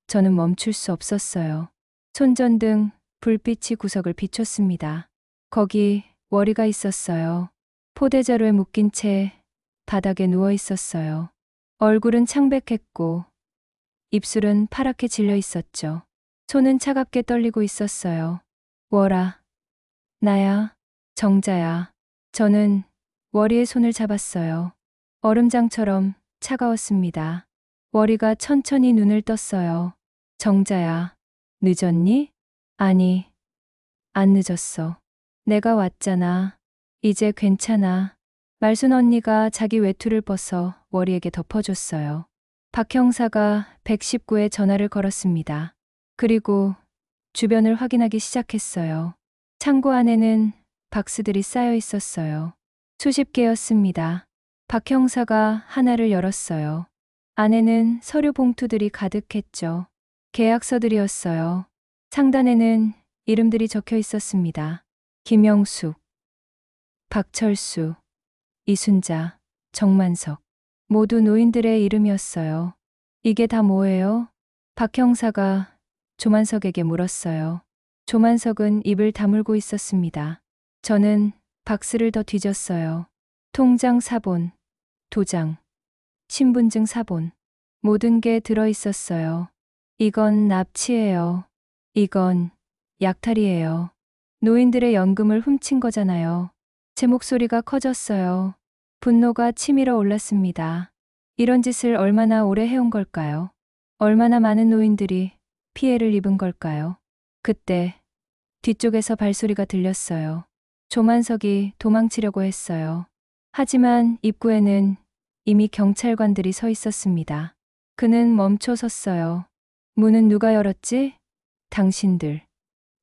저는 멈출 수 없었어요. 손전등, 불빛이 구석을 비췄습니다. 거기 월이가 있었어요. 포대자루에 묶인 채 바닥에 누워 있었어요. 얼굴은 창백했고 입술은 파랗게 질려 있었죠. 손은 차갑게 떨리고 있었어요. 월아. 나야. 정자야. 저는 월이의 손을 잡았어요. 얼음장처럼 차가웠습니다. 월이가 천천히 눈을 떴어요. 정자야. 늦었니? 아니, 안 늦었어. 내가 왔잖아. 이제 괜찮아. 말순 언니가 자기 외투를 벗어 월이에게 덮어줬어요. 박 형사가 119에 전화를 걸었습니다. 그리고 주변을 확인하기 시작했어요. 창고 안에는 박스들이 쌓여 있었어요. 수십 개였습니다. 박 형사가 하나를 열었어요. 안에는 서류 봉투들이 가득했죠. 계약서들이었어요. 상단에는 이름들이 적혀 있었습니다. 김영숙, 박철수, 이순자, 정만석. 모두 노인들의 이름이었어요. 이게 다 뭐예요? 박 형사가 조만석에게 물었어요. 조만석은 입을 다물고 있었습니다. 저는 박스를 더 뒤졌어요. 통장 사본, 도장, 신분증 사본. 모든 게 들어 있었어요. 이건 납치예요. 이건 약탈이에요. 노인들의 연금을 훔친 거잖아요. 제 목소리가 커졌어요. 분노가 치밀어 올랐습니다. 이런 짓을 얼마나 오래 해온 걸까요? 얼마나 많은 노인들이 피해를 입은 걸까요? 그때 뒤쪽에서 발소리가 들렸어요. 조만석이 도망치려고 했어요. 하지만 입구에는 이미 경찰관들이 서 있었습니다. 그는 멈춰 섰어요. 문은 누가 열었지? 당신들.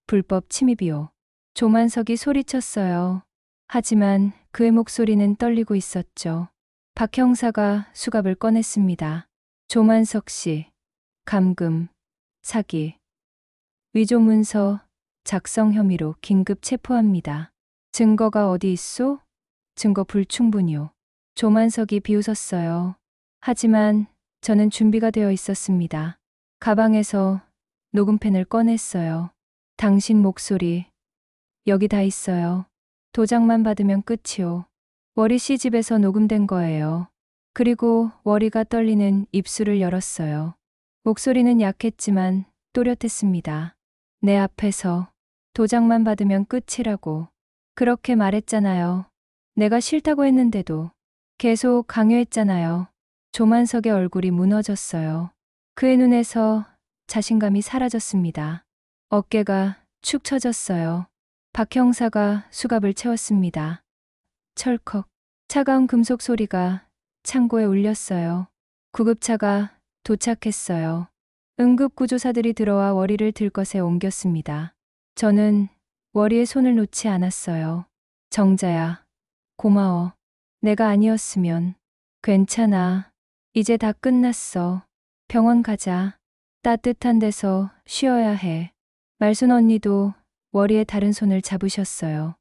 불법 침입이요. 조만석이 소리쳤어요. 하지만 그의 목소리는 떨리고 있었죠. 박 형사가 수갑을 꺼냈습니다. 조만석 씨, 감금, 사기, 위조 문서 작성 혐의로 긴급 체포합니다. 증거가 어디 있소? 증거 불충분이요. 조만석이 비웃었어요. 하지만 저는 준비가 되어 있었습니다. 가방에서 녹음펜을 꺼냈어요. 당신 목소리, 여기 다 있어요. 도장만 받으면 끝이요. 월이 씨 집에서 녹음된 거예요. 그리고 월이가 떨리는 입술을 열었어요. 목소리는 약했지만 또렷했습니다. 내 앞에서 도장만 받으면 끝이라고. 그렇게 말했잖아요. 내가 싫다고 했는데도 계속 강요했잖아요. 조만석의 얼굴이 무너졌어요. 그의 눈에서 자신감이 사라졌습니다. 어깨가 축 처졌어요. 박 형사가 수갑을 채웠습니다. 철컥. 차가운 금속 소리가 창고에 울렸어요. 구급차가 도착했어요. 응급구조사들이 들어와 월이를 들것에 옮겼습니다. 저는 월이의 손을 놓지 않았어요. 정자야, 고마워. 내가 아니었으면. 괜찮아. 이제 다 끝났어. 병원 가자. 따뜻한 데서 쉬어야 해. 말순 언니도 월이의 다른 손을 잡으셨어요.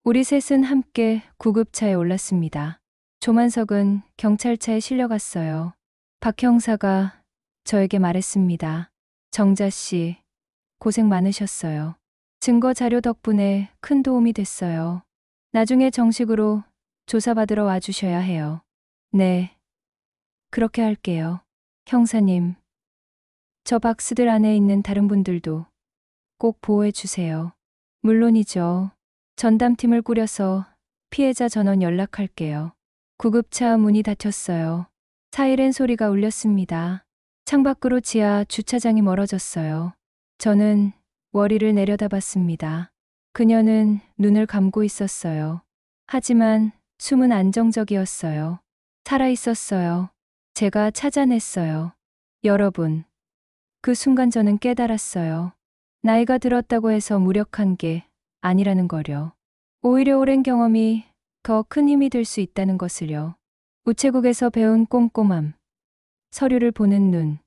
우리 셋은 함께 구급차에 올랐습니다. 조만석은 경찰차에 실려갔어요. 박 형사가 저에게 말했습니다. 정자 씨, 고생 많으셨어요. 증거 자료 덕분에 큰 도움이 됐어요. 나중에 정식으로 조사받으러 와주셔야 해요. 네, 그렇게 할게요. 형사님, 저 박스들 안에 있는 다른 분들도 꼭 보호해 주세요. 물론이죠. 전담팀을 꾸려서 피해자 전원 연락할게요. 구급차 문이 닫혔어요. 사이렌 소리가 울렸습니다. 창밖으로 지하 주차장이 멀어졌어요. 저는 월이를 내려다봤습니다. 그녀는 눈을 감고 있었어요. 하지만 숨은 안정적이었어요. 살아 있었어요. 제가 찾아냈어요. 여러분, 그 순간 저는 깨달았어요. 나이가 들었다고 해서 무력한 게 아니라는 거려. 오히려 오랜 경험이 더 큰 힘이 될 수 있다는 것을요. 우체국에서 배운 꼼꼼함, 서류를 보는 눈,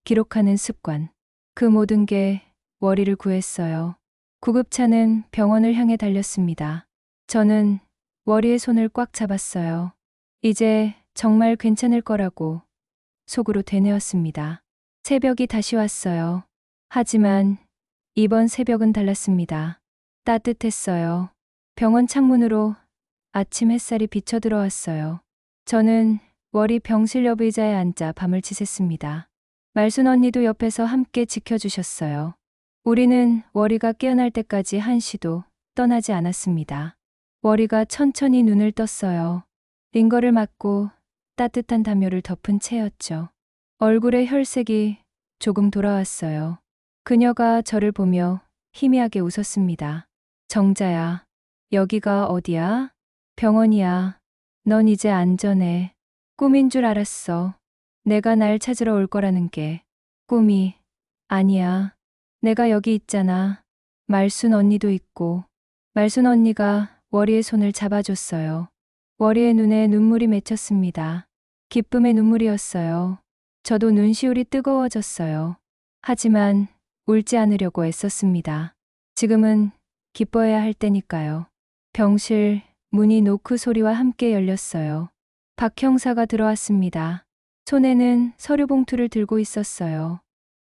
기록하는 습관. 그 모든 게 월이를 구했어요. 구급차는 병원을 향해 달렸습니다. 저는 월이의 손을 꽉 잡았어요. 이제 정말 괜찮을 거라고 속으로 되뇌었습니다. 새벽이 다시 왔어요. 하지만 이번 새벽은 달랐습니다. 따뜻했어요. 병원 창문으로 아침 햇살이 비쳐 들어왔어요. 저는 월이 병실 옆 의자에 앉아 밤을 지샜습니다. 말순 언니도 옆에서 함께 지켜주셨어요. 우리는 월이가 깨어날 때까지 한시도 떠나지 않았습니다. 월이가 천천히 눈을 떴어요. 링거를 맞고 따뜻한 담요를 덮은 채였죠. 얼굴에 혈색이 조금 돌아왔어요. 그녀가 저를 보며 희미하게 웃었습니다. 정자야, 여기가 어디야? 병원이야. 넌 이제 안전해. 꿈인 줄 알았어. 내가 날 찾으러 올 거라는 게 꿈이 아니야. 내가 여기 있잖아. 말순 언니도 있고. 말순 언니가 월이의 손을 잡아줬어요. 월이의 눈에 눈물이 맺혔습니다. 기쁨의 눈물이었어요. 저도 눈시울이 뜨거워졌어요. 하지만 울지 않으려고 애썼습니다. 지금은 기뻐해야 할 때니까요. 병실 문이 노크 소리와 함께 열렸어요. 박 형사가 들어왔습니다. 손에는 서류 봉투를 들고 있었어요.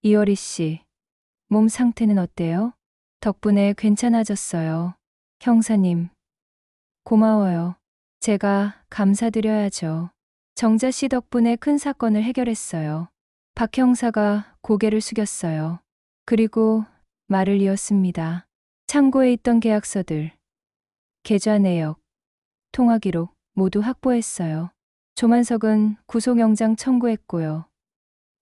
이월희 씨, 몸 상태는 어때요? 덕분에 괜찮아졌어요. 형사님, 고마워요. 제가 감사드려야죠. 정자 씨 덕분에 큰 사건을 해결했어요. 박 형사가 고개를 숙였어요. 그리고 말을 이었습니다. 창고에 있던 계약서들, 계좌 내역, 통화 기록 모두 확보했어요. 조만석은 구속영장 청구했고요.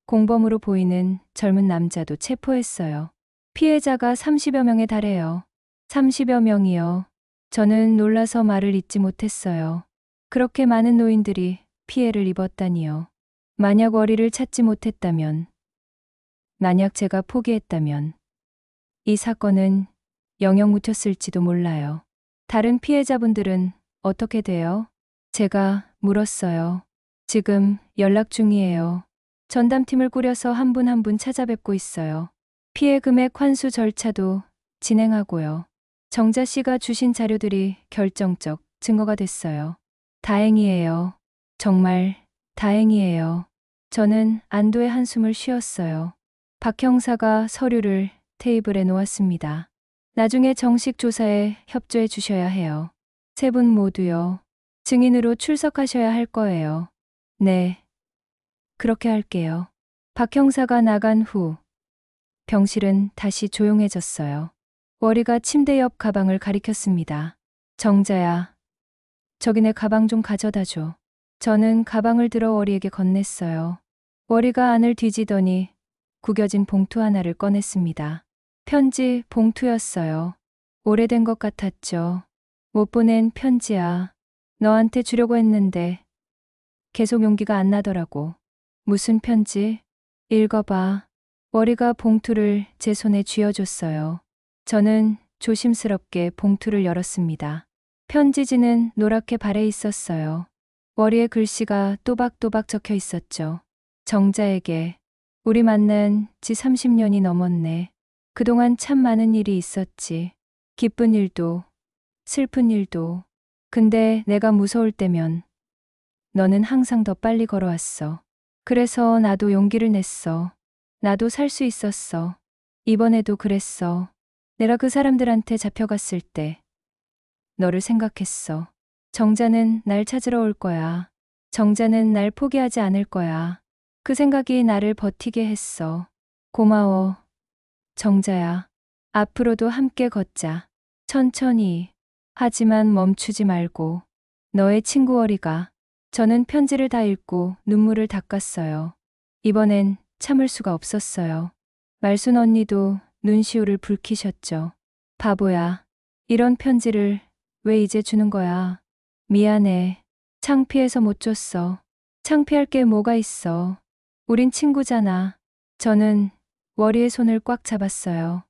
공범으로 보이는 젊은 남자도 체포했어요. 피해자가 30여 명에 달해요. 30여 명이요. 저는 놀라서 말을 잇지 못했어요. 그렇게 많은 노인들이 피해를 입었다니요. 만약 월이를 찾지 못했다면, 만약 제가 포기했다면, 이 사건은 영영 묻혔을지도 몰라요. 다른 피해자분들은 어떻게 돼요? 제가 물었어요. 지금 연락 중이에요. 전담팀을 꾸려서 한 분 한 분 찾아뵙고 있어요. 피해 금액 환수 절차도 진행하고요. 정자 씨가 주신 자료들이 결정적 증거가 됐어요. 다행이에요. 정말 다행이에요. 저는 안도의 한숨을 쉬었어요. 박 형사가 서류를 테이블에 놓았습니다. 나중에 정식 조사에 협조해 주셔야 해요. 세 분 모두요. 증인으로 출석하셔야 할 거예요. 네, 그렇게 할게요. 박 형사가 나간 후 병실은 다시 조용해졌어요. 월이가 침대 옆 가방을 가리켰습니다. 정자야, 저기 내 가방 좀 가져다 줘. 저는 가방을 들어 월이에게 건넸어요. 월이가 안을 뒤지더니 구겨진 봉투 하나를 꺼냈습니다. 편지 봉투였어요. 오래된 것 같았죠. 못 보낸 편지야. 너한테 주려고 했는데 계속 용기가 안 나더라고. 무슨 편지? 읽어봐. 월이가 봉투를 제 손에 쥐어줬어요. 저는 조심스럽게 봉투를 열었습니다. 편지지는 노랗게 발해 있었어요. 월이의 글씨가 또박또박 적혀 있었죠. 정자에게 우리 만난 지 30년이 넘었네. 그동안 참 많은 일이 있었지. 기쁜 일도 슬픈 일도. 근데 내가 무서울 때면 너는 항상 더 빨리 걸어왔어. 그래서 나도 용기를 냈어. 나도 살 수 있었어. 이번에도 그랬어. 내가 그 사람들한테 잡혀갔을 때 너를 생각했어. 정자는 날 찾으러 올 거야. 정자는 날 포기하지 않을 거야. 그 생각이 나를 버티게 했어. 고마워. 정자야. 앞으로도 함께 걷자. 천천히. 하지만 멈추지 말고. 너의 친구 월이가. 저는 편지를 다 읽고 눈물을 닦았어요. 이번엔 참을 수가 없었어요. 말순 언니도 눈시울을 붉히셨죠. 바보야. 이런 편지를 왜 이제 주는 거야? 미안해. 창피해서 못 줬어. 창피할 게 뭐가 있어. 우린 친구잖아. 저는 월이의 손을 꽉 잡았어요.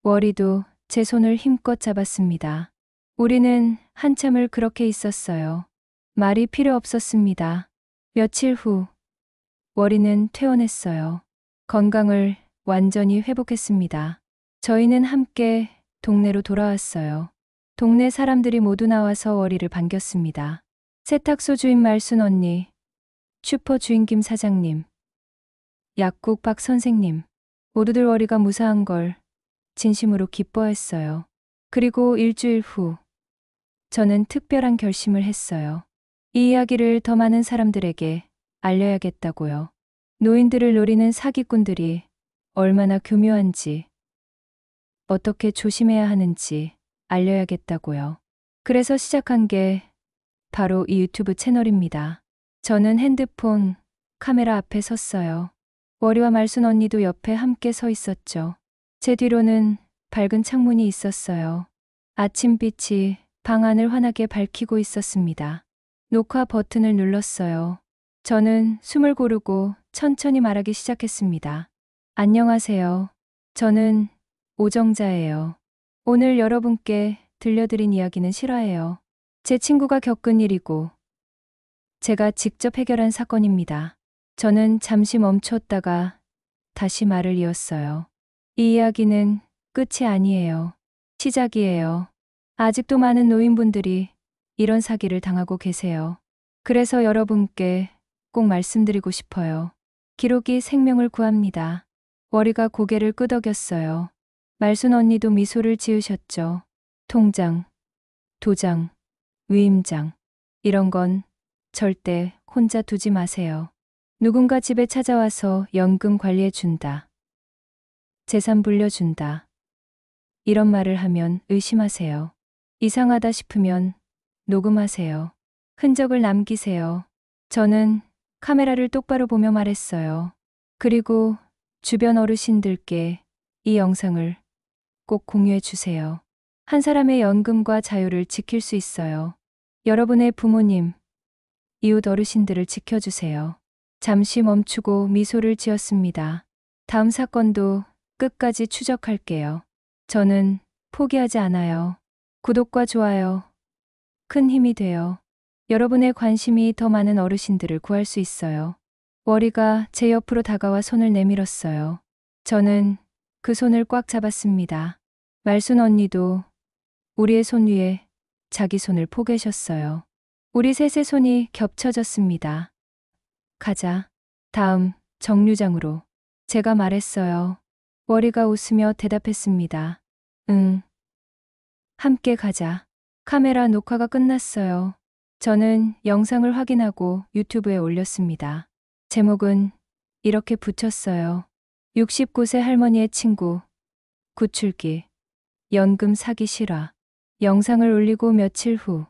월이도 제 손을 힘껏 잡았습니다. 우리는 한참을 그렇게 있었어요. 말이 필요 없었습니다. 며칠 후, 월이는 퇴원했어요. 건강을 완전히 회복했습니다. 저희는 함께 동네로 돌아왔어요. 동네 사람들이 모두 나와서 월이를 반겼습니다. 세탁소 주인 말순 언니, 슈퍼 주인 김 사장님, 약국 박 선생님, 모두들 월이가 무사한 걸 진심으로 기뻐했어요. 그리고 일주일 후, 저는 특별한 결심을 했어요. 이 이야기를 더 많은 사람들에게 알려야겠다고요. 노인들을 노리는 사기꾼들이 얼마나 교묘한지, 어떻게 조심해야 하는지 알려야겠다고요. 그래서 시작한 게 바로 이 유튜브 채널입니다. 저는 핸드폰, 카메라 앞에 섰어요. 월이와 말순 언니도 옆에 함께 서 있었죠. 제 뒤로는 밝은 창문이 있었어요. 아침빛이 방 안을 환하게 밝히고 있었습니다. 녹화 버튼을 눌렀어요. 저는 숨을 고르고 천천히 말하기 시작했습니다. 안녕하세요. 저는 오정자예요. 오늘 여러분께 들려드린 이야기는 실화예요. 제 친구가 겪은 일이고 제가 직접 해결한 사건입니다. 저는 잠시 멈췄다가 다시 말을 이었어요. 이 이야기는 끝이 아니에요. 시작이에요. 아직도 많은 노인분들이 이런 사기를 당하고 계세요. 그래서 여러분께 꼭 말씀드리고 싶어요. 기록이 생명을 구합니다. 월이가 고개를 끄덕였어요. 말순 언니도 미소를 지으셨죠. 통장, 도장, 위임장, 이런 건 절대 혼자 두지 마세요. 누군가 집에 찾아와서 연금 관리해 준다. 재산 불려준다. 이런 말을 하면 의심하세요. 이상하다 싶으면 녹음하세요. 흔적을 남기세요. 저는 카메라를 똑바로 보며 말했어요. 그리고 주변 어르신들께 이 영상을 꼭 공유해 주세요. 한 사람의 연금과 자유를 지킬 수 있어요. 여러분의 부모님, 이웃 어르신들을 지켜주세요. 잠시 멈추고 미소를 지었습니다. 다음 사건도 끝까지 추적할게요. 저는 포기하지 않아요. 구독과 좋아요, 큰 힘이 돼요. 여러분의 관심이 더 많은 어르신들을 구할 수 있어요. 월이가 제 옆으로 다가와 손을 내밀었어요. 저는 그 손을 꽉 잡았습니다. 말순 언니도 우리의 손 위에 자기 손을 포개셨어요. 우리 셋의 손이 겹쳐졌습니다. 가자. 다음 정류장으로. 제가 말했어요. 월이가 웃으며 대답했습니다. 응. 함께 가자. 카메라 녹화가 끝났어요. 저는 영상을 확인하고 유튜브에 올렸습니다. 제목은 이렇게 붙였어요. 69세 할머니의 친구, 구출기, 연금 사기 실화. 영상을 올리고 며칠 후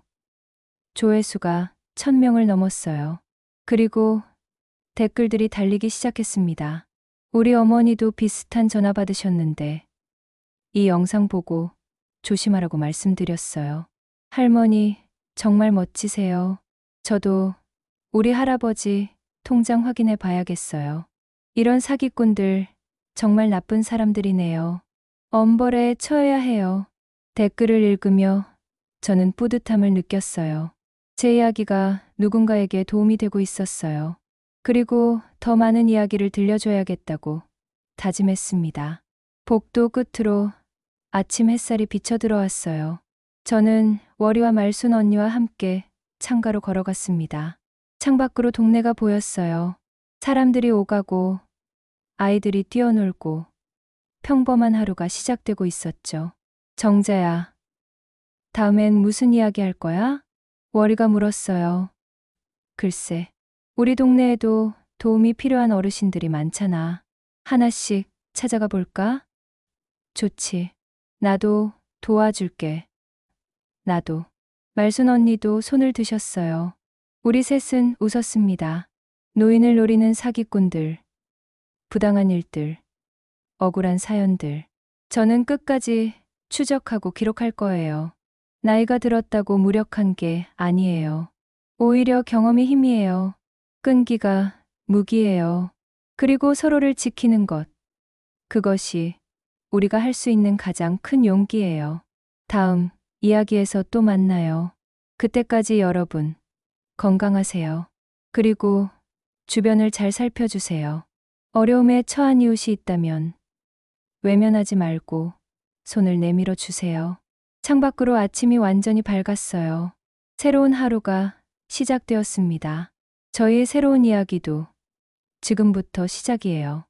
조회수가 1000명을 넘었어요. 그리고 댓글들이 달리기 시작했습니다. 우리 어머니도 비슷한 전화 받으셨는데 이 영상 보고 조심하라고 말씀드렸어요. 할머니, 정말 멋지세요. 저도 우리 할아버지 통장 확인해 봐야겠어요. 이런 사기꾼들 정말 나쁜 사람들이네요. 엄벌에 처해야 해요. 댓글을 읽으며 저는 뿌듯함을 느꼈어요. 제 이야기가 누군가에게 도움이 되고 있었어요. 그리고 더 많은 이야기를 들려줘야겠다고 다짐했습니다. 복도 끝으로 아침 햇살이 비쳐 들어왔어요. 저는 월이와 말순 언니와 함께 창가로 걸어갔습니다. 창밖으로 동네가 보였어요. 사람들이 오가고 아이들이 뛰어놀고 평범한 하루가 시작되고 있었죠. 정자야, 다음엔 무슨 이야기 할 거야? 월이가 물었어요. 글쎄, 우리 동네에도 도움이 필요한 어르신들이 많잖아. 하나씩 찾아가 볼까? 좋지. 나도 도와줄게. 나도. 말순 언니도 손을 드셨어요. 우리 셋은 웃었습니다. 노인을 노리는 사기꾼들, 부당한 일들, 억울한 사연들. 저는 끝까지 추적하고 기록할 거예요. 나이가 들었다고 무력한 게 아니에요. 오히려 경험이 힘이에요. 끈기가 무기예요. 그리고 서로를 지키는 것. 그것이 우리가 할 수 있는 가장 큰 용기예요. 다음 이야기에서 또 만나요. 그때까지 여러분, 건강하세요. 그리고 주변을 잘 살펴주세요. 어려움에 처한 이웃이 있다면 외면하지 말고 손을 내밀어 주세요. 창밖으로 아침이 완전히 밝았어요. 새로운 하루가 시작되었습니다. 저희의 새로운 이야기도 지금부터 시작이에요.